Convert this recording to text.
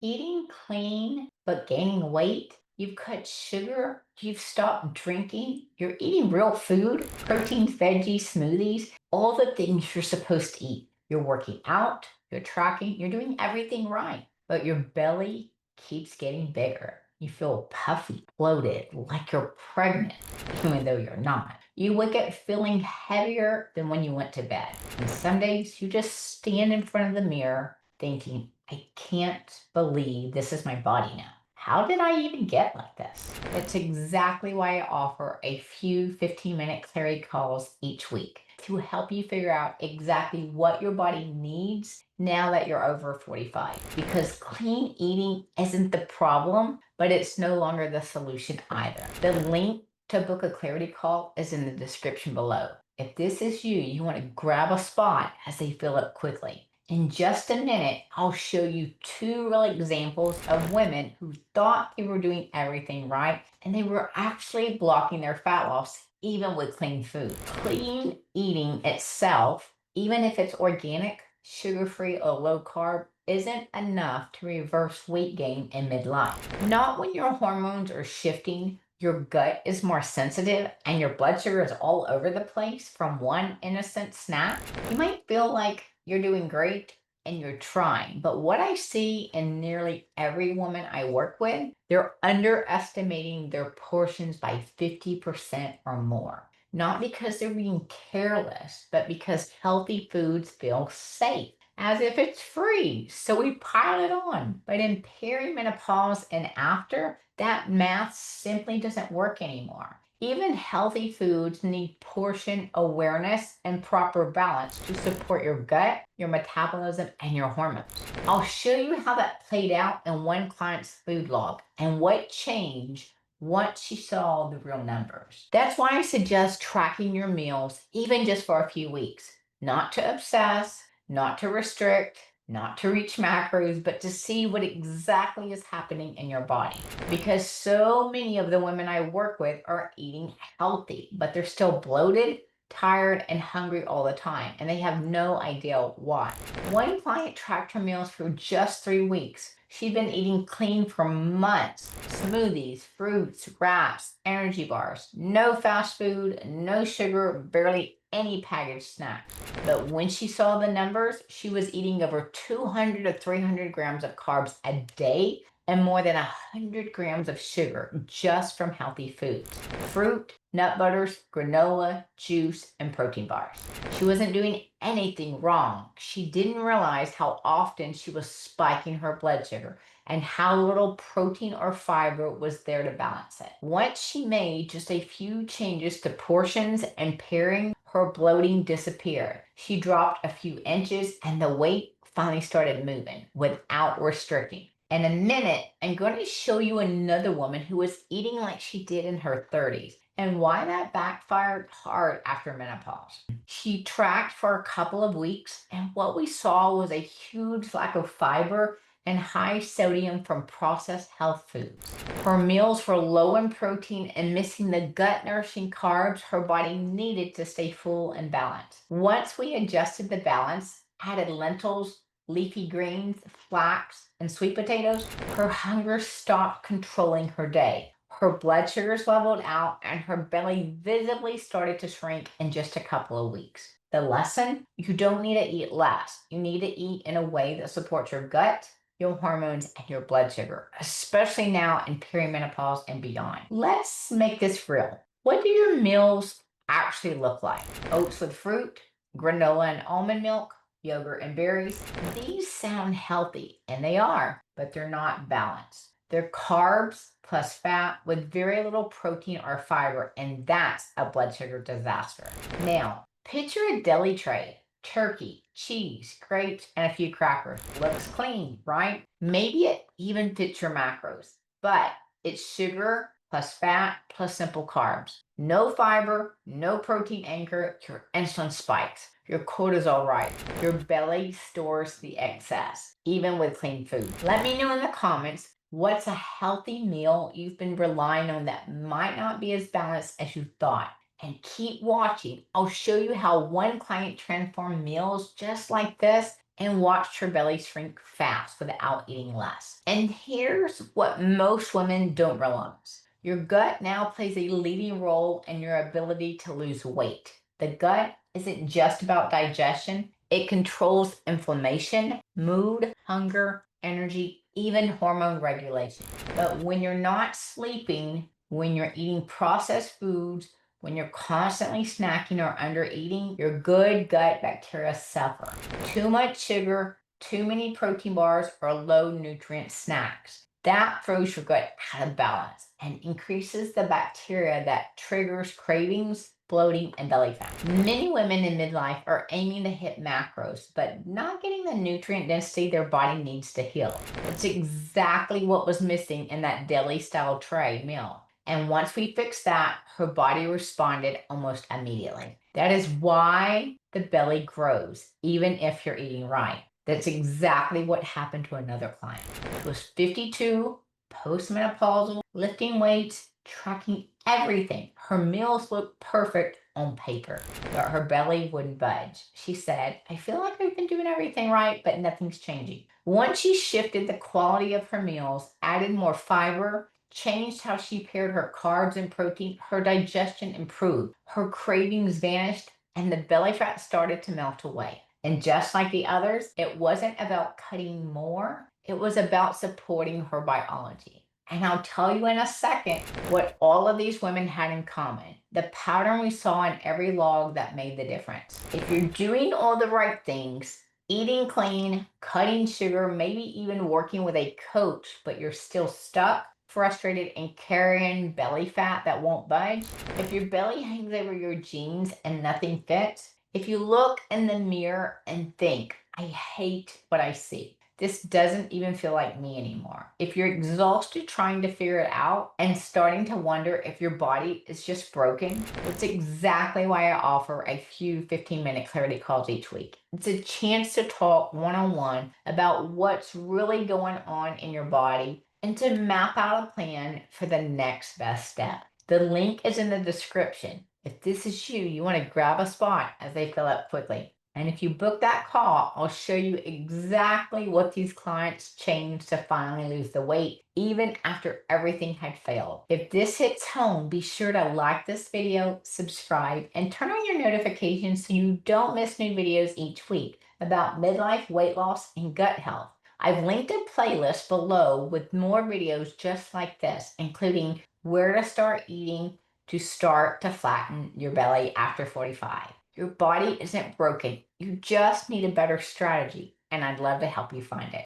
Eating clean but gaining weight, you've cut sugar, you've stopped drinking, you're eating real food, proteins, veggies, smoothies, all the things you're supposed to eat. You're working out, you're tracking, you're doing everything right, but your belly keeps getting bigger. You feel puffy, bloated, like you're pregnant, even though you're not. You wake up feeling heavier than when you went to bed. And some days you just stand in front of the mirror thinking, I can't believe this is my body now. How did I even get like this? That's exactly why I offer a few 15-minute clarity calls each week to help you figure out exactly what your body needs now that you're over 45. Because clean eating isn't the problem, but it's no longer the solution either. The link to book a clarity call is in the description below. If this is you, you want to grab a spot as they fill up quickly. In just a minute, I'll show you two real examples of women who thought they were doing everything right and they were actually blocking their fat loss even with clean food. Clean eating itself, even if it's organic, sugar-free, or low carb, isn't enough to reverse weight gain in midlife. Not when your hormones are shifting, your gut is more sensitive, and your blood sugar is all over the place from one innocent snack. You might feel like you're doing great and you're trying. But what I see in nearly every woman I work with, they're underestimating their portions by 50% or more. Not because they're being careless, but because healthy foods feel safe, as if it's free. So we pile it on. But in perimenopause and after, that math simply doesn't work anymore. Even healthy foods need portion awareness and proper balance to support your gut, your metabolism, and your hormones. I'll show you how that played out in one client's food log and what changed once she saw the real numbers. That's why I suggest tracking your meals, even just for a few weeks. Not to obsess, not to restrict, not to reach macros, but to see what exactly is happening in your body. Because so many of the women I work with are eating healthy, but they're still bloated, tired, and hungry all the time, and they have no idea why. One client tracked her meals for just 3 weeks. She'd been eating clean for months. Smoothies, fruits, wraps, energy bars, no fast food, no sugar, barely any packaged snacks. But when she saw the numbers, she was eating over 200 to 300 grams of carbs a day and more than 100 grams of sugar just from healthy foods. Fruit, nut butters, granola, juice, and protein bars. She wasn't doing anything wrong. She didn't realize how often she was spiking her blood sugar and how little protein or fiber was there to balance it. Once she made just a few changes to portions and pairing, her bloating disappeared. She dropped a few inches and the weight finally started moving without restricting. In a minute, I'm going to show you another woman who was eating like she did in her 30s and why that backfired hard after menopause. She tracked for a couple of weeks, and what we saw was a huge lack of fiber and high sodium from processed health foods. Her meals were low in protein and missing the gut nourishing carbs her body needed to stay full and balanced. Once we adjusted the balance, added lentils, leafy greens, flax, and sweet potatoes, her hunger stopped controlling her day. Her blood sugars leveled out and her belly visibly started to shrink in just a couple of weeks. The lesson? You don't need to eat less. You need to eat in a way that supports your gut, your hormones, and your blood sugar, especially now in perimenopause and beyond. Let's make this real. What do your meals actually look like? Oats with fruit, granola and almond milk, yogurt and berries. These sound healthy, and they are, but they're not balanced. They're carbs plus fat with very little protein or fiber, and that's a blood sugar disaster. Now, picture a deli tray. Turkey, cheese, grapes, and a few crackers. Looks clean, right? Maybe it even fits your macros, but it's sugar plus fat plus simple carbs. No fiber, no protein anchor, your insulin spikes, your cortisol rise, your belly stores the excess, even with clean food. Let me know in the comments what's a healthy meal you've been relying on that might not be as balanced as you thought. And keep watching. I'll show you how one client transformed meals just like this and watched her belly shrink fast without eating less. And here's what most women don't realize. Your gut now plays a leading role in your ability to lose weight. The gut isn't just about digestion, it controls inflammation, mood, hunger, energy, even hormone regulation. But when you're not sleeping, when you're eating processed foods, when you're constantly snacking or under eating, your good gut bacteria suffer. Too much sugar, too many protein bars, or low nutrient snacks. That throws your gut out of balance and increases the bacteria that triggers cravings, bloating, and belly fat. Many women in midlife are aiming to hit macros, but not getting the nutrient density their body needs to heal. It's exactly what was missing in that deli style tray meal. And once we fixed that, her body responded almost immediately. That is why the belly grows, even if you're eating right. That's exactly what happened to another client. She was 52, postmenopausal, lifting weights, tracking everything. Her meals looked perfect on paper, but her belly wouldn't budge. She said, I feel like I've been doing everything right, but nothing's changing. Once she shifted the quality of her meals, added more fiber, changed how she paired her carbs and protein, her digestion improved, her cravings vanished, and the belly fat started to melt away. And just like the others, it wasn't about cutting more, it was about supporting her biology. And I'll tell you in a second what all of these women had in common. The pattern we saw in every log that made the difference. If you're doing all the right things, eating clean, cutting sugar, maybe even working with a coach, but you're still stuck, frustrated, and carrying belly fat that won't budge, if your belly hangs over your jeans and nothing fits, if you look in the mirror and think, I hate what I see, this doesn't even feel like me anymore. If you're exhausted trying to figure it out and starting to wonder if your body is just broken, it's exactly why I offer a few 15-minute clarity calls each week. It's a chance to talk one-on-one about what's really going on in your body and to map out a plan for the next best step. The link is in the description. If this is you, you want to grab a spot as they fill up quickly. And if you book that call, I'll show you exactly what these clients changed to finally lose the weight, even after everything had failed. If this hits home, be sure to like this video, subscribe, and turn on your notifications so you don't miss new videos each week about midlife, weight loss, and gut health. I've linked a playlist below with more videos just like this, including where to start eating to start to flatten your belly after 45. Your body isn't broken. You just need a better strategy, and I'd love to help you find it.